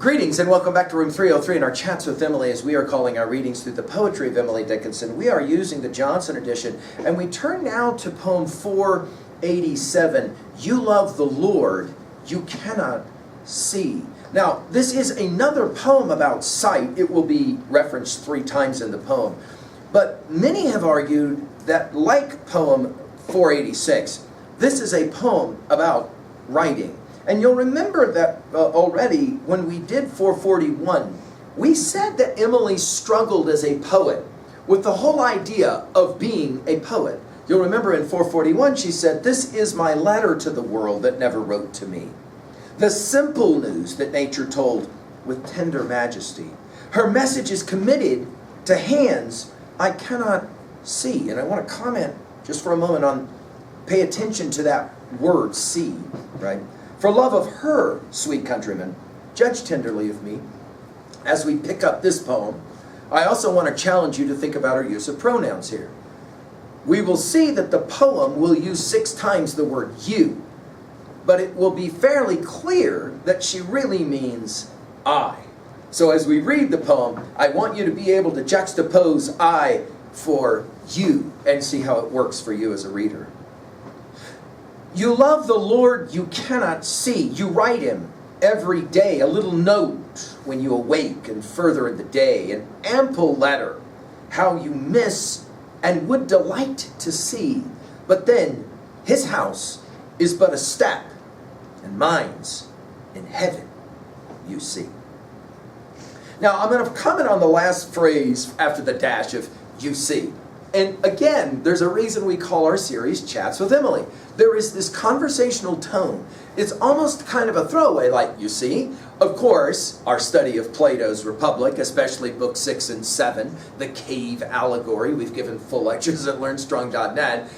Greetings and welcome back to room 303 in our chats with Emily, as we are calling our readings through the poetry of Emily Dickinson. We are using the Johnson edition, and we turn now to poem 487, You Love the Lord, You Cannot See. Now, this is another poem about sight. It will be referenced 3 times in the poem. But many have argued that, like poem 486, this is a poem about writing. And you'll remember that already when we did 441, we said that Emily struggled as a poet with the whole idea of being a poet. You'll remember in 441 she said, "This is my letter to the world that never wrote to me. The simple news that nature told with tender majesty. Her message is committed to hands I cannot see." And I want to comment just for a moment on, pay attention to that word, see, right? For love of her, sweet countrymen, judge tenderly of me. As we pick up this poem, I also want to challenge you to think about our use of pronouns here. We will see that the poem will use 6 times the word you, but it will be fairly clear that she really means I. So as we read the poem, I want you to be able to juxtapose I for you and see how it works for you as a reader. You love the Lord you cannot see. You write him every day, a little note when you awake and further in the day, an ample letter, how you miss and would delight to see. But then his house is but a step, and mine's in heaven, you see. Now I'm going to comment on the last phrase after the dash of you see. And again, there's a reason we call our series Chats with Emily. There is this conversational tone. It's almost kind of a throwaway, like, you see. Of course, our study of Plato's Republic, especially Book 6 and 7, the cave allegory, we've given full lectures at learnstrong.net,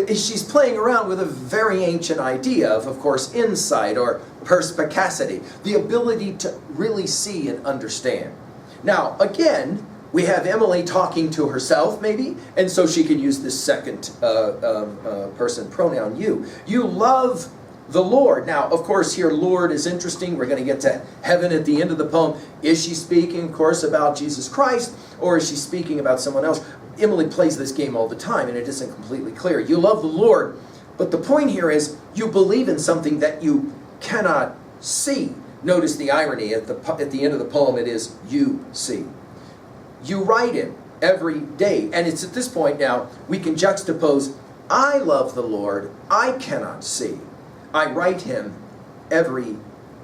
she's playing around with a very ancient idea of course, insight or perspicacity, the ability to really see and understand. Now, again, we have Emily talking to herself, maybe, and so she can use this second person pronoun, you. You love the Lord. Now, of course, here, Lord is interesting. We're going to get to heaven at the end of the poem. Is she speaking, of course, about Jesus Christ, or is she speaking about someone else? Emily plays this game all the time, and it isn't completely clear. You love the Lord, but the point here is you believe in something that you cannot see. Notice the irony. At the end of the poem, it is you see. You write him every day. And it's at this point now we can juxtapose, I love the Lord, I cannot see. I write him every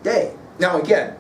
day. Now again,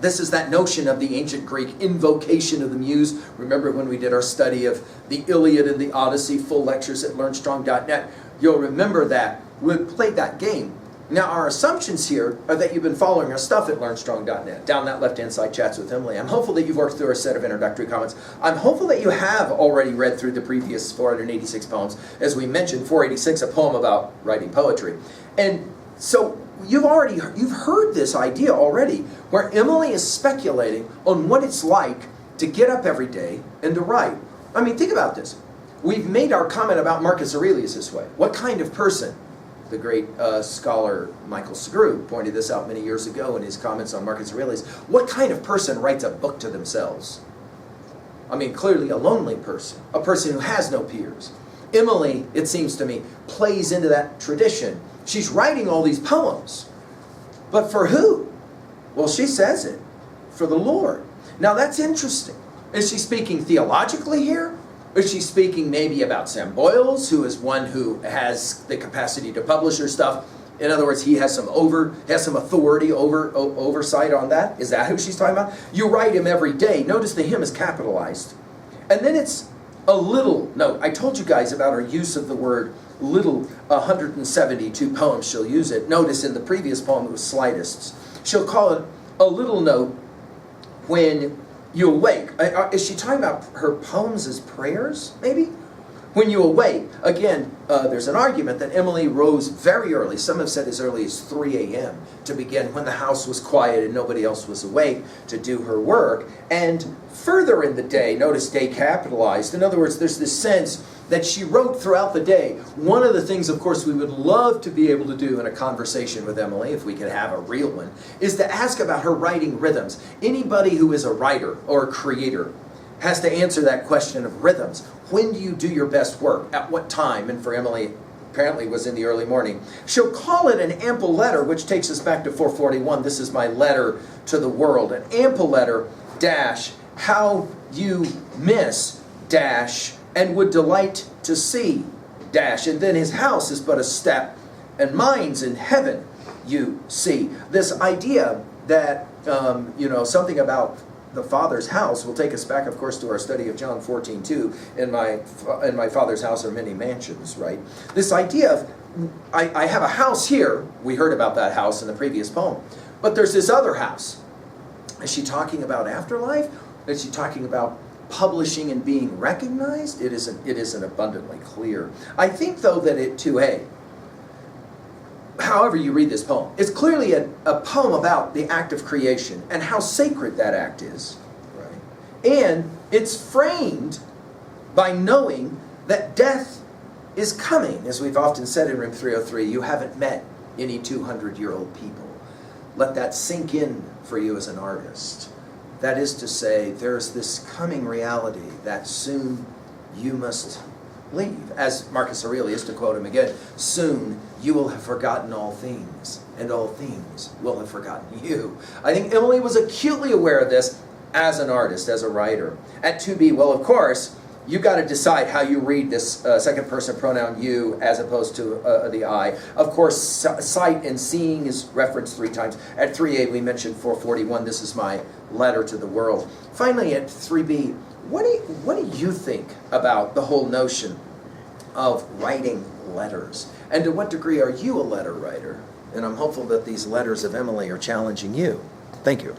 this is that notion of the ancient Greek invocation of the muse. Remember when we did our study of the Iliad and the Odyssey, full lectures at learnstrong.net. You'll remember that we played that game. Now, our assumptions here are that you've been following our stuff at learnstrong.net. Down that left-hand side, Chats with Emily. I'm hopeful that you've worked through our set of introductory comments. I'm hopeful that you have already read through the previous 486 poems. As we mentioned, 486, a poem about writing poetry. And so you've heard this idea already, where Emily is speculating on what it's like to get up every day and to write. I mean, think about this. We've made our comment about Marcus Aurelius this way. What kind of person? The great scholar Michael Segru pointed this out many years ago in his comments on Marcus Aurelius. What kind of person writes a book to themselves? I mean, clearly a lonely person, a person who has no peers. Emily, it seems to me, plays into that tradition. She's writing all these poems. But for who? Well, she says it. For the Lord. Now that's interesting. Is she speaking theologically here? Is she speaking maybe about Sam Boyles, who is one who has the capacity to publish her stuff? In other words, he has some authority oversight on that. Is that who she's talking about? You write him every day. Notice the him is capitalized. And then it's a little note. I told you guys about her use of the word little, 172 poems she'll use it. Notice in the previous poem it was slightists. She'll call it a little note when you awake. Is she talking about her poems as prayers, maybe? When you awake, again, there's an argument that Emily rose very early. Some have said as early as 3 a.m. to begin when the house was quiet and nobody else was awake to do her work. And further in the day, notice day capitalized. In other words, there's this sense that she wrote throughout the day. One of the things, of course, we would love to be able to do in a conversation with Emily, if we could have a real one, is to ask about her writing rhythms. Anybody who is a writer or a creator has to answer that question of rhythms. When do you do your best work? At what time? And for Emily, apparently was in the early morning. She'll call it an ample letter, which takes us back to 441. This is my letter to the world. An ample letter, dash, how you miss, dash, and would delight to see, dash. And then his house is but a step, and mine's in heaven, you see. This idea that, something about the Father's house will take us back, of course, to our study of John 14:2. In my Father's house are many mansions, right? This idea of, I have a house here. We heard about that house in the previous poem. But there's this other house. Is she talking about afterlife? Is she talking about publishing and being recognized? It isn't abundantly clear. I think, though, that it, 2a, however you read this poem, it's clearly a poem about the act of creation and how sacred that act is. Right? And it's framed by knowing that death is coming. As we've often said in room 303, you haven't met any 200-year-old people. Let that sink in for you as an artist. That is to say, there's this coming reality that soon you must leave. As Marcus Aurelius, to quote him again, soon you will have forgotten all things, and all things will have forgotten you. I think Emily was acutely aware of this as an artist, as a writer. At 2b, well, of course, you've got to decide how you read this second person pronoun you as opposed to the I. Of course, sight and seeing is referenced 3 times. At 3a, we mentioned 441, this is my letter to the world. Finally, at 3b, what do you think about the whole notion of writing letters? And to what degree are you a letter writer? And I'm hopeful that these letters of Emily are challenging you. Thank you.